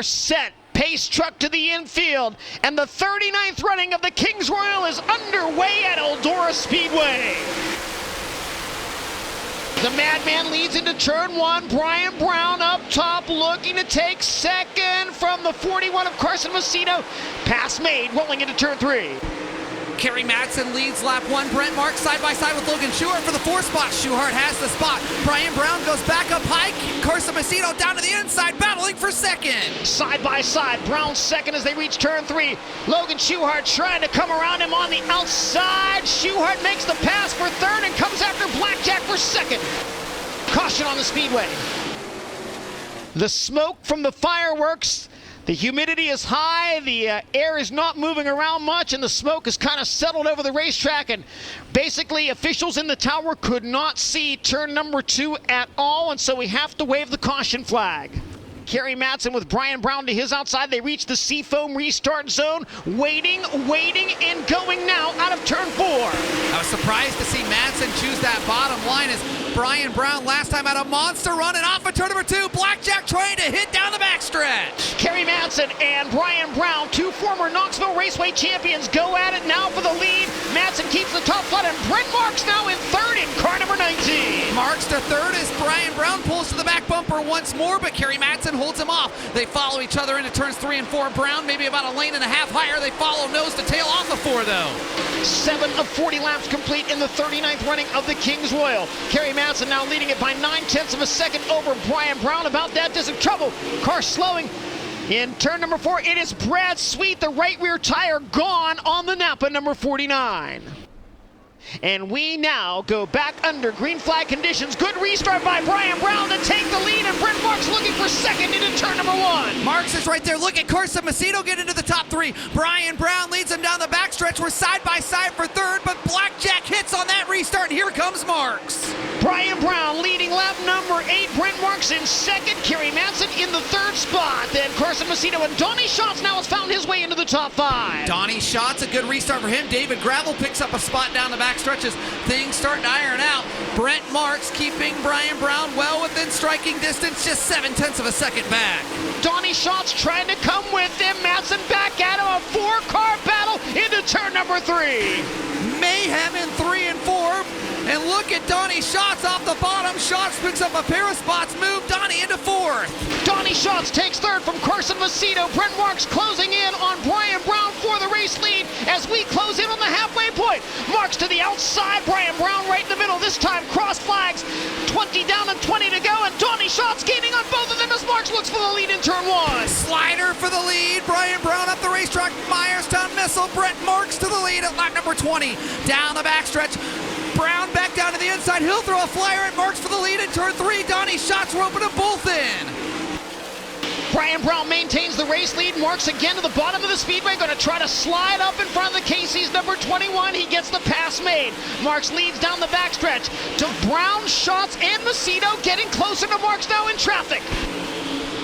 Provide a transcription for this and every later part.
are set. Pace truck to the infield, and the 39th running of the Kings Royal is underway at Eldora Speedway. The Madman leads into turn one. Brian Brown up top looking to take second from the 41 of Carson Macedo. Pass made, rolling into turn three. Kerry Madsen leads lap one. Brent Marks side by side with Logan Schuhart for the fourth spot. Schuhart has the spot. Brian Brown goes back up high. Carson Macedo down to the inside, battling for second. Side by side, Brown second as they reach turn three. Logan Schuhart trying to come around him on the outside. Schuhart makes the pass for third and comes after Blackjack for second. Caution on the speedway. The smoke from the fireworks. The humidity is high, the air is not moving around much, and the smoke has kind of settled over the racetrack, and basically officials in the tower could not see turn number 2 at all, and so we have to wave the caution flag. Kerry Madsen with Brian Brown to his outside. They reach the Seafoam restart zone. Waiting, and going now out of turn 4. I was surprised to see Madsen choose that bottom line as Brian Brown last time had a monster run and off of turn number 2. Blackjack trying to hit down the backstretch. Kerry Madsen and Brian Brown, two former Knoxville Raceway champions, go at it now for the lead. Madsen keeps the top spot, and Brent Marks now in third in car number 19. Marks to third as Brian Brown pulls to the back bumper once more, but Kerry Madsen holds him off. They follow each other into turns 3 and 4. Brown maybe about a lane and a half higher. They follow nose to tail off of 4 though. 7 of 40 laps complete in the 39th running of the Kings Royal. Kerry Madsen now leading it by 9/10 of a second over Brian Brown. About that distance, trouble. Car slowing. In turn number 4, it is Brad Sweet, the right rear tire gone on the Napa number 49. And we now go back under green flag conditions. Good restart by Brian Brown to take the lead, and Brent Marks looking for second into turn number 1. Marks is right there. Look at Carson Macedo get into the top 3. Brian Brown leads him down the backstretch. We're side by side for third, but Blackjack hits on that restart, and here comes Marks. Brian Brown leading lap number 8. Brent Marks in second. Kerry Madsen in the third spot. Then Carson Macedo and Donnie Schatz now has found his way into the top 5. Donnie Schatz, a good restart for him. David Gravel picks up a spot down the backstretch as things starting to iron out. Brent Marks keeping Brian Brown well within striking distance, just 7/10 of a second back. Donnie Schatz trying to come with him. Madsen back at him. A 4-car battle into turn number 3. Mayhem in 3 and 4. And look at Donnie Schatz off the bottom. Schatz picks up a pair of spots, move Donnie into 4th. Donnie Schatz takes third from Carson Macedo. Brent Marks closing in on Brian Brown for the race lead as we close in on the halfway point. Marks to the outside, Brian Brown right in the middle. This time cross flags, 20 down and 20 to go, and Donnie Schatz gaining on both of them as Marks looks for the lead in turn 1. Slider for the lead. Brian Brown up the racetrack. Myerstown missile. Brent Marks to the lead at lap number 20. Down the backstretch. Brown back down to the inside. He'll throw a flyer at Marks for the lead in turn 3. Donnie Schatz roping them both in. Brian Brown maintains the race lead. Marks again to the bottom of the speedway, going to try to slide up in front of the KC's number 21. He gets the pass made. Marks leads down the backstretch to Brown, Schatz, and Macedo, getting closer to Marks now in traffic.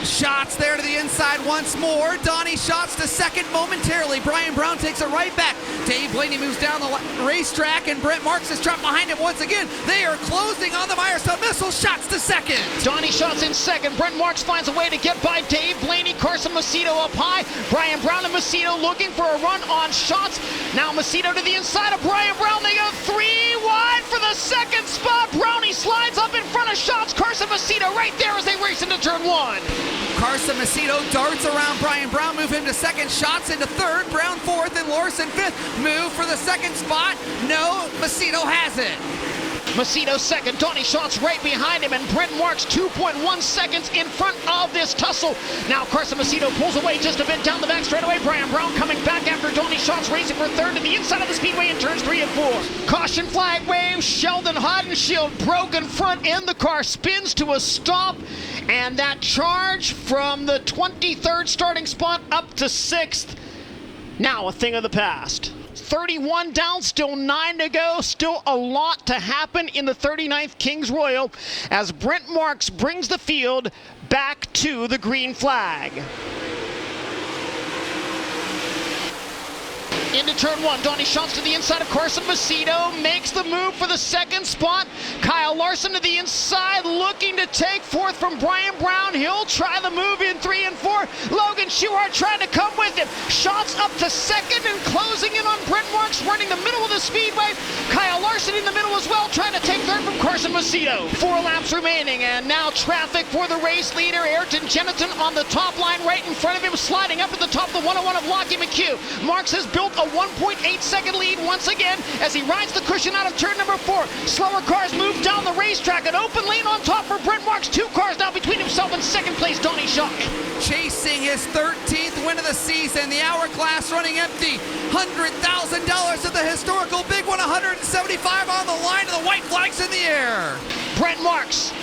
Schatz there to the inside once more. Donnie Schatz to second momentarily. Brian Brown takes it right back. Dave Blaney moves down the racetrack, and Brent Marks is trapped behind him once again. They are closing on the Myerstown missile. Schatz to second. Donnie Schatz in second. Brent Marks finds a way to get by Dave Blaney. Carson Macedo up high. Brian Brown and Macedo looking for a run on Schatz. Now Macedo to the inside of Brian Brown. They go 3 wide for the second spot. Brownie slides up in front of Schatz. Carson Macedo right there as they race into turn 1. Carson Macedo darts around Brian Brown, move him to second. Schatz into third. Brown 4th and Larson 5th. Move for the second spot. No, Macedo has it. Macedo second, Donnie Schatz right behind him, and Brent Marks 2.1 seconds in front of this tussle. Now Carson Macedo pulls away just a bit down the back straightaway. Brian Brown coming back after Donnie Schatz racing for third to the inside of the speedway in turns 3 and 4. Caution flag wave, Sheldon Hodenshield broken front end. The car spins to a stop, and that charge from the 23rd starting spot up to 6th, now a thing of the past. 31 down, still 9 to go, still a lot to happen in the 39th Kings Royal as Brent Marks brings the field back to the green flag. Into turn one, Donnie Schatz to the inside of Carson Macedo, makes the move for the second spot. Kyle Larson to the inside, looking to take fourth from Brian Brown. He'll try the move in 3 and 4. Logan Schuhart trying to come with him. Schatz up to second and closing in on Brent Marks, running the middle of the speedway. Kyle Larson in the middle as well, trying to take third from Carson Macedo. 4 laps remaining, and now traffic for the race leader, Ayrton Jennington, on the top line right in front of him, sliding up to the top of the 101 of Lockie McHugh. Marks has built a 1.8-second lead once again as he rides the cushion out of turn number 4. Slower cars move down the racetrack. An open lane on top for Brent Marks. 2 cars now between himself and second place, Donnie Schatz. Chasing his 13th win of the season. The hourglass running empty. $100,000 at the historical big one. 175 on the line, and the white flag's in the air. Brent Marks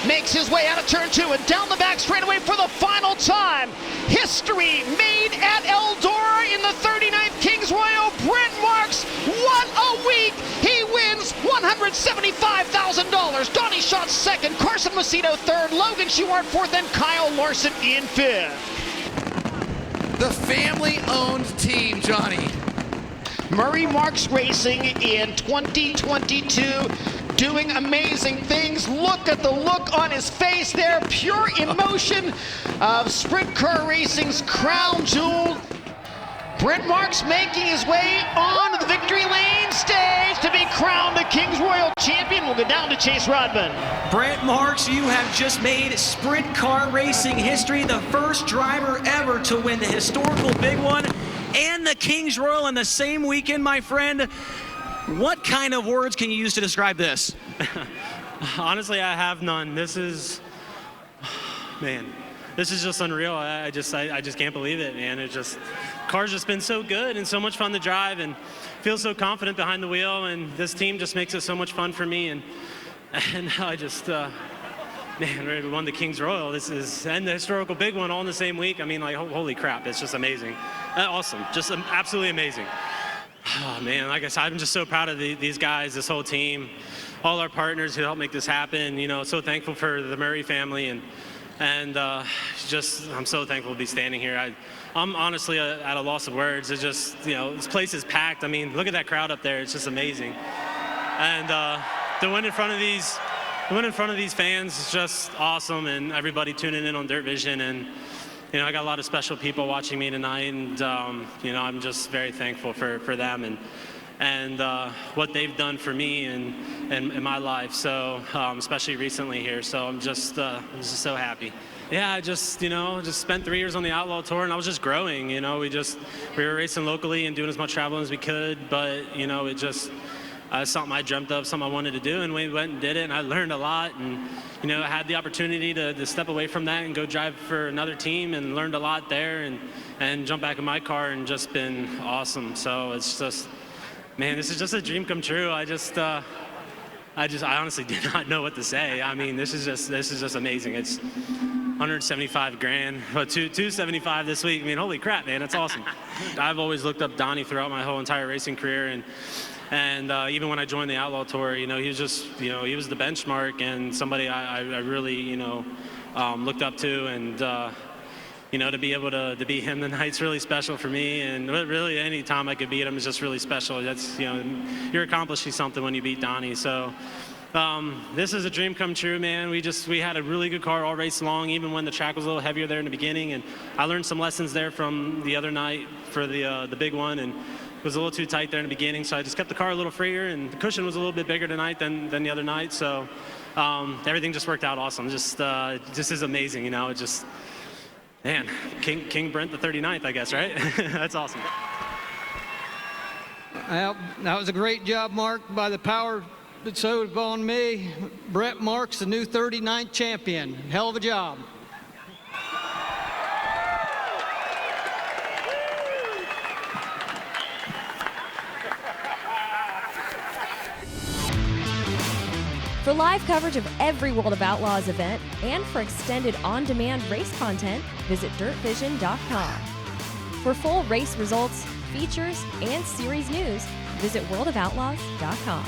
makes his way out of turn 2 and down the back straightaway for the final time. History made at Eldora in the 39th Kings Royal. Brent Marks, what a week! He wins $175,000. Donnie Schatz second, Carson Macedo third, Logan Schuhart fourth, and Kyle Larson in fifth. The family-owned team, Johnny. Murray Marks Racing in 2022. Doing amazing things. Look at the look on his face there. Pure emotion of sprint car racing's crown jewel. Brent Marks making his way on the victory lane stage to be crowned the Kings Royal champion. We'll go down to Chase Rodman. Brent Marks, you have just made sprint car racing history. The first driver ever to win the historical big one and the Kings Royal in the same weekend, my friend. What kind of words can you use to describe this? Honestly, I have none. This is, man, this is just unreal. I just can't believe it, man. It just, car's just been so good and so much fun to drive, and feel so confident behind the wheel, and this team just makes it so much fun for me, and I just, man, we won the Kings Royal. This is, and the historical big one all in the same week. I mean, like, holy crap, it's just amazing. Awesome, just absolutely amazing. Oh, man, like I said, I'm just so proud of these guys, this whole team, all our partners who helped make this happen. You know, so thankful for the Murray family, and just, I'm so thankful to be standing here. I'm honestly at a loss of words. It's just, you know, this place is packed. I mean, look at that crowd up there. It's just amazing. And to win in front of these fans is just awesome, and everybody tuning in on Dirt Vision. And you know, I got a lot of special people watching me tonight, and you know, I'm just very thankful for them and what they've done for me and in my life. So especially recently here. So I'm just so happy. Yeah, I just, you know, just spent 3 years on the Outlaw Tour, and I was just growing. You know, we were racing locally and doing as much traveling as we could, but you know, it just something I dreamt of, something I wanted to do, and we went and did it, and I learned a lot, and you know, I had the opportunity to step away from that and go drive for another team, and learned a lot there, and jump back in my car, and just been awesome. So it's just, man, this is just a dream come true. I honestly do not know what to say. I mean, this is just amazing. It's 175 grand, well, 275 this week. I mean, holy crap, man, that's awesome. I've always looked up Donnie throughout my whole entire racing career, and even when I joined the Outlaw Tour, you know, he was just, you know, he was the benchmark and somebody I really, you know, looked up to, and you know, to be able to beat him tonight's really special for me, and really any time I could beat him is just really special. That's, you know, you're accomplishing something when you beat Donnie. So this is a dream come true, man. We had a really good car all race long, even when the track was a little heavier there in the beginning, and I learned some lessons there from the other night for the big one, and it was a little too tight there in the beginning, so I just kept the car a little freer, and the cushion was a little bit bigger tonight than the other night, so everything just worked out awesome. Just is amazing, you know. It just, man, King Brent the 39th, I guess, right? That's awesome. Well, that was a great job, Mark, by the power bestowed upon me. Brent Marks, the new 39th champion. Hell of a job. For live coverage of every World of Outlaws event and for extended on-demand race content, visit dirtvision.com. For full race results, features, and series news, visit worldofoutlaws.com.